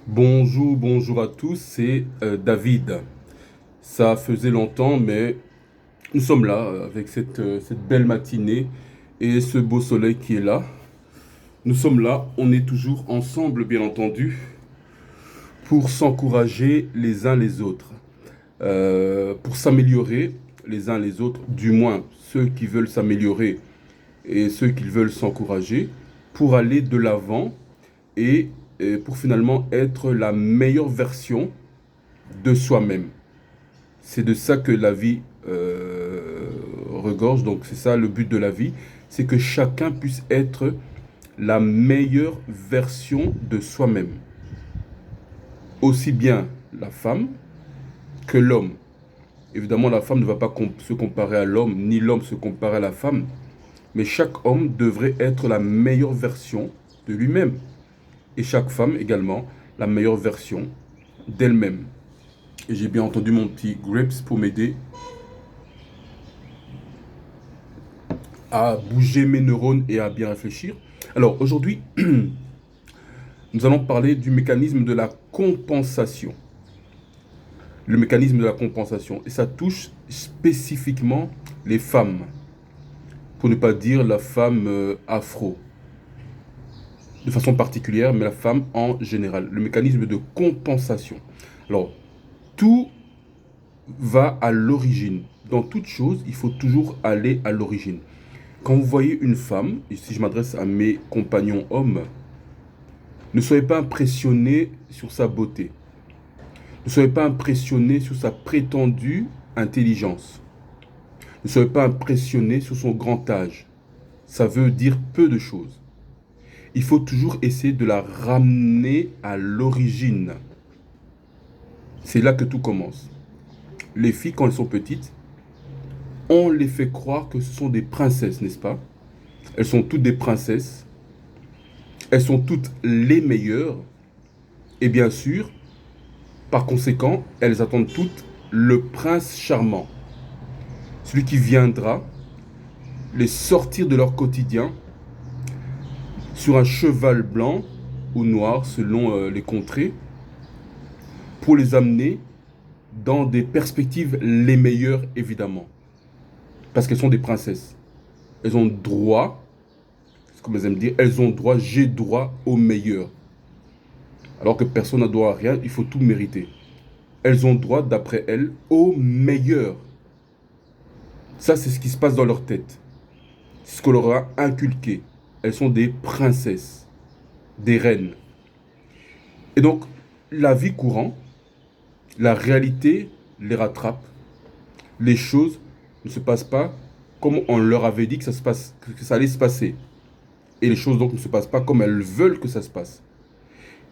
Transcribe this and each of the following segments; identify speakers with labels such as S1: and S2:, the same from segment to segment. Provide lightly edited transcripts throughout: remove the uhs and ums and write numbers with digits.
S1: Bonjour, bonjour à tous, c'est David. Ça faisait longtemps, mais nous sommes là avec cette belle matinée et ce beau soleil qui est là. Nous sommes là, on est toujours ensemble, bien entendu, pour s'encourager les uns les autres, pour s'améliorer les uns les autres, du moins ceux qui veulent s'améliorer et ceux qui veulent s'encourager, pour aller de l'avant et, et pour finalement être la meilleure version de soi-même. C'est de ça que la vie regorge. Donc c'est ça le but de la vie, c'est que chacun puisse être la meilleure version de soi-même. Aussi bien la femme que l'homme. Évidemment, la femme ne va pas se comparer à l'homme, ni l'homme se comparer à la femme. Mais chaque homme devrait être la meilleure version de lui-même. Et chaque femme également, la meilleure version d'elle-même. Et j'ai bien entendu mon petit Grips pour m'aider à bouger mes neurones et à bien réfléchir. Alors aujourd'hui, nous allons parler du mécanisme de la compensation. Le mécanisme de la compensation. Et ça touche spécifiquement les femmes. Pour ne pas dire la femme afro. De façon particulière, mais la femme en général. Le mécanisme de compensation. Alors, tout va à l'origine. Dans toute chose, il faut toujours aller à l'origine. Quand vous voyez une femme, et si je m'adresse à mes compagnons hommes, ne soyez pas impressionnés sur sa beauté. Ne soyez pas impressionnés sur sa prétendue intelligence. Ne soyez pas impressionnés sur son grand âge. Ça veut dire peu de choses. Il faut toujours essayer de la ramener à l'origine. C'est là que tout commence. Les filles, quand elles sont petites, on les fait croire que ce sont des princesses, n'est-ce pas? Elles sont toutes des princesses. Elles sont toutes les meilleures. Et bien sûr, par conséquent, elles attendent toutes le prince charmant. Celui qui viendra les sortir de leur quotidien sur un cheval blanc ou noir selon les contrées pour les amener dans des perspectives les meilleures évidemment. Parce qu'elles sont des princesses. Elles ont droit, comme elles aiment dire, elles ont droit, j'ai droit au meilleur. Alors que personne n'a droit à rien, il faut tout mériter. Elles ont droit, d'après elles, au meilleur. Ça, c'est ce qui se passe dans leur tête. C'est ce qu'on leur a inculqué. Elles sont des princesses, des reines. Et donc, la vie courante, la réalité les rattrape. Les choses ne se passent pas comme on leur avait dit que ça allait se passer. Et les choses donc ne se passent pas comme elles veulent que ça se passe.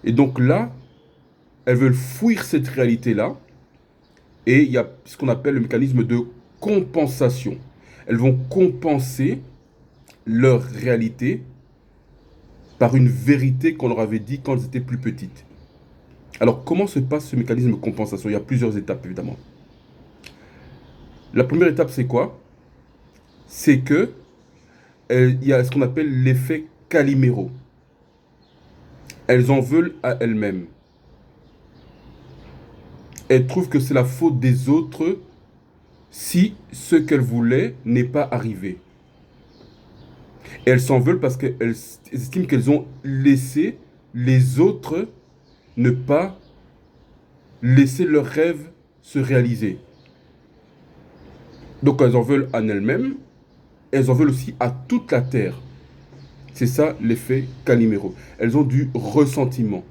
S1: Et donc là, elles veulent fuir cette réalité-là. Et il y a ce qu'on appelle le mécanisme de compensation. Elles vont compenser leur réalité par une vérité qu'on leur avait dit quand elles étaient plus petites. Alors, comment se passe ce mécanisme de compensation? Il y a plusieurs étapes, évidemment. La première étape, c'est quoi? C'est que il y a ce qu'on appelle l'effet Calimero. Elles en veulent à elles-mêmes. Elles trouvent que c'est la faute des autres si ce qu'elles voulaient n'est pas arrivé. Et elles s'en veulent parce qu'elles estiment qu'elles ont laissé les autres ne pas laisser leurs rêves se réaliser. Donc elles en veulent à elles-mêmes, elles en veulent aussi à toute la terre. C'est ça l'effet Calimero. Elles ont du ressentiment.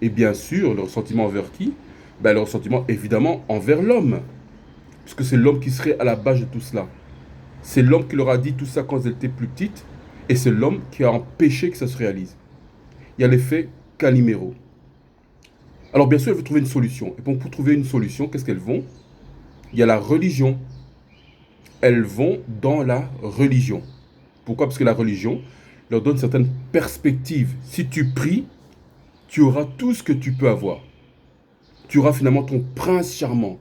S1: Et bien sûr, le ressentiment envers qui? Ben, le ressentiment évidemment envers l'homme. Puisque c'est l'homme qui serait à la base de tout cela. C'est l'homme qui leur a dit tout ça quand elles étaient plus petites. Et c'est l'homme qui a empêché que ça se réalise. Il y a l'effet Calimero. Alors bien sûr, elles veulent trouver une solution. Et pour trouver une solution, qu'est-ce qu'elles vont? Il y a la religion. Elles vont dans la religion. Pourquoi? Parce que la religion leur donne certaines perspectives. Si tu pries, tu auras tout ce que tu peux avoir. Tu auras finalement ton prince charmant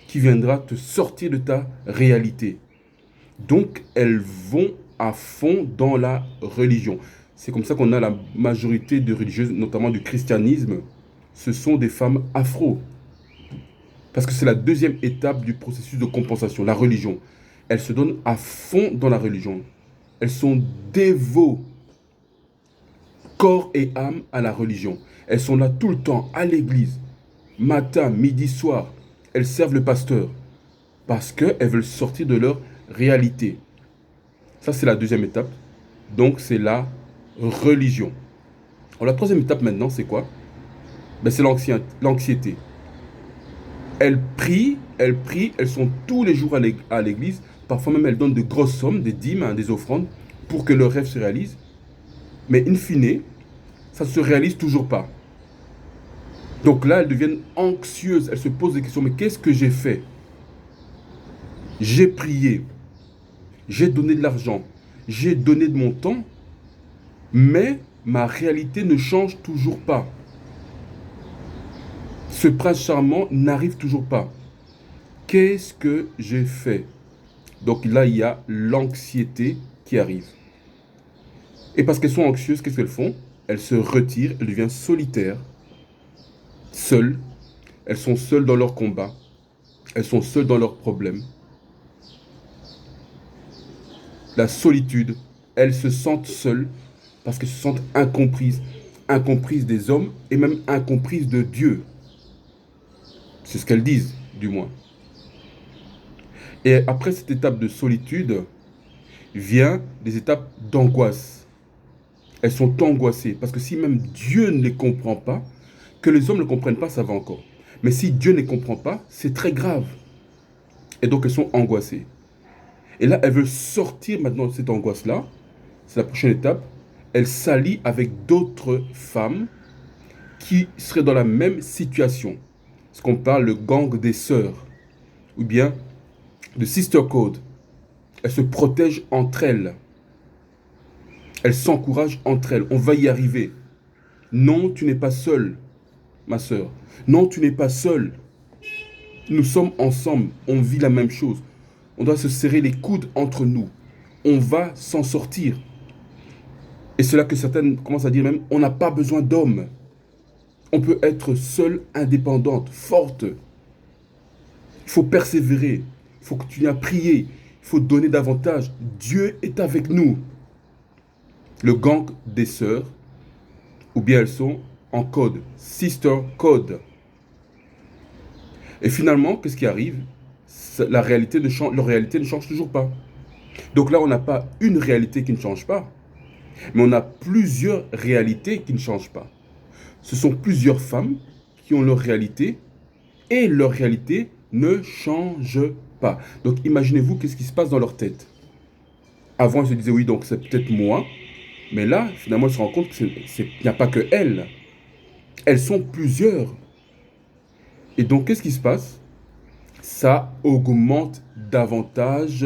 S1: qui viendra te sortir de ta réalité. Donc, elles vont à fond dans la religion. C'est comme ça qu'on a la majorité de religieuses, notamment du christianisme, ce sont des femmes afro. Parce que c'est la deuxième étape du processus de compensation, la religion. Elles se donnent à fond dans la religion. Elles sont dévotes, corps et âme, à la religion. Elles sont là tout le temps, à l'église, matin, midi, soir. Elles servent le pasteur. Parce qu'elles veulent sortir de leur réalité. Ça, c'est la deuxième étape. Donc, c'est la religion. Alors, la troisième étape maintenant, c'est quoi? Ben, c'est l'anxiété. Elles prient, elles sont tous les jours à l'église. Parfois même, elles donnent de grosses sommes, des dîmes, hein, des offrandes, pour que leurs rêves se réalisent. Mais in fine, ça ne se réalise toujours pas. Donc là, elles deviennent anxieuses. Elles se posent des questions. Mais qu'est-ce que j'ai fait? J'ai prié. J'ai donné de l'argent. J'ai donné de mon temps. Mais ma réalité ne change toujours pas. Ce prince charmant n'arrive toujours pas. Qu'est-ce que j'ai fait? Donc là, il y a l'anxiété qui arrive. Et parce qu'elles sont anxieuses, qu'est-ce qu'elles font? Elles se retirent, elles deviennent solitaires, seules. Elles sont seules dans leur combat. Elles sont seules dans leurs problèmes. La solitude, elles se sentent seules parce qu'elles se sentent incomprises. Incomprises des hommes et même incomprises de Dieu. C'est ce qu'elles disent, du moins. Et après cette étape de solitude, vient des étapes d'angoisse. Elles sont angoissées. Parce que si même Dieu ne les comprend pas, que les hommes ne comprennent pas, ça va encore. Mais si Dieu ne les comprend pas, c'est très grave. Et donc elles sont angoissées. Et là, elles veulent sortir maintenant de cette angoisse-là. C'est la prochaine étape. Elles s'allient avec d'autres femmes qui seraient dans la même situation. Ce qu'on parle le gang des sœurs. Ou bien de sister code. Elles se protègent entre elles. Elles s'encouragent entre elles. On va y arriver. Non, tu n'es pas seule, ma sœur. Non, tu n'es pas seule. Nous sommes ensemble. On vit la même chose. On doit se serrer les coudes entre nous. On va s'en sortir. Et c'est là que certaines commencent à dire même, on n'a pas besoin d'hommes. On peut être seule, indépendante, forte. Il faut persévérer. Il faut continuer à prier. Il faut donner davantage. Dieu est avec nous. Le gang des sœurs, ou bien elles sont en code, sister code. Et finalement, qu'est-ce qui arrive? Leur réalité ne change toujours pas. Donc là, on n'a pas une réalité qui ne change pas, mais on a plusieurs réalités qui ne changent pas. Ce sont plusieurs femmes qui ont leur réalité, et leur réalité ne change pas. Donc imaginez-vous qu'est-ce qui se passe dans leur tête. Avant, elles se disaient, oui, donc c'est peut-être moi. Mais là, finalement, elles se rendent compte qu'il n'y a pas que elles. Elles sont plusieurs. Et donc, qu'est-ce qui se passe? Ça augmente davantage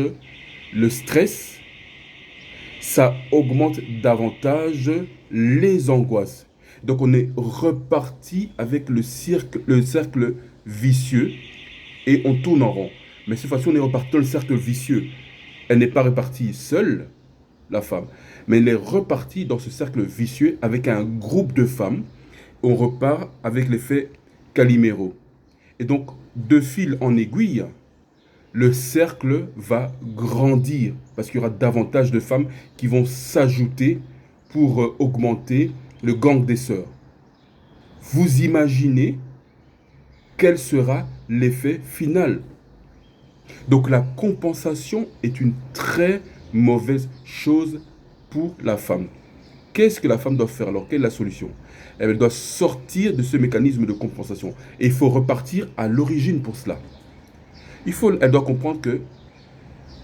S1: le stress. Ça augmente davantage les angoisses. Donc, on est reparti avec le cercle vicieux et on tourne en rond. Mais cette fois-ci, on est reparti dans le cercle vicieux. Elle n'est pas repartie seule, la femme, mais elle est repartie dans ce cercle vicieux avec un groupe de femmes. On repart avec l'effet Calimero. Et donc, de fil en aiguille, le cercle va grandir parce qu'il y aura davantage de femmes qui vont s'ajouter pour augmenter le gang des sœurs. Vous imaginez quel sera l'effet final? Donc la compensation est une très mauvaise chose pour la femme. Qu'est-ce que la femme doit faire alors? Quelle est la solution? Elle doit sortir de ce mécanisme de compensation. Et il faut repartir à l'origine pour cela. Elle doit comprendre que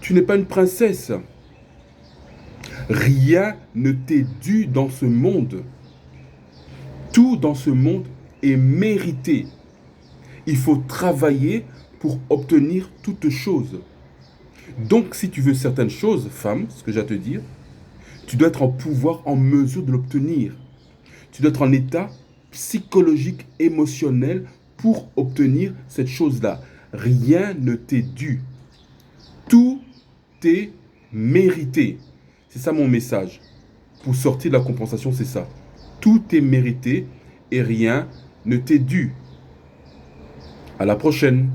S1: tu n'es pas une princesse. Rien ne t'est dû dans ce monde. Tout dans ce monde est mérité. Il faut travailler pour obtenir toutes choses. Donc, si tu veux certaines choses, femme, ce que j'ai à te dire, tu dois être en mesure de l'obtenir. Tu dois être en état psychologique, émotionnel pour obtenir cette chose-là. Rien ne t'est dû. Tout est mérité. C'est ça mon message. Pour sortir de la compensation, c'est ça. Tout est mérité et rien ne t'est dû. À la prochaine.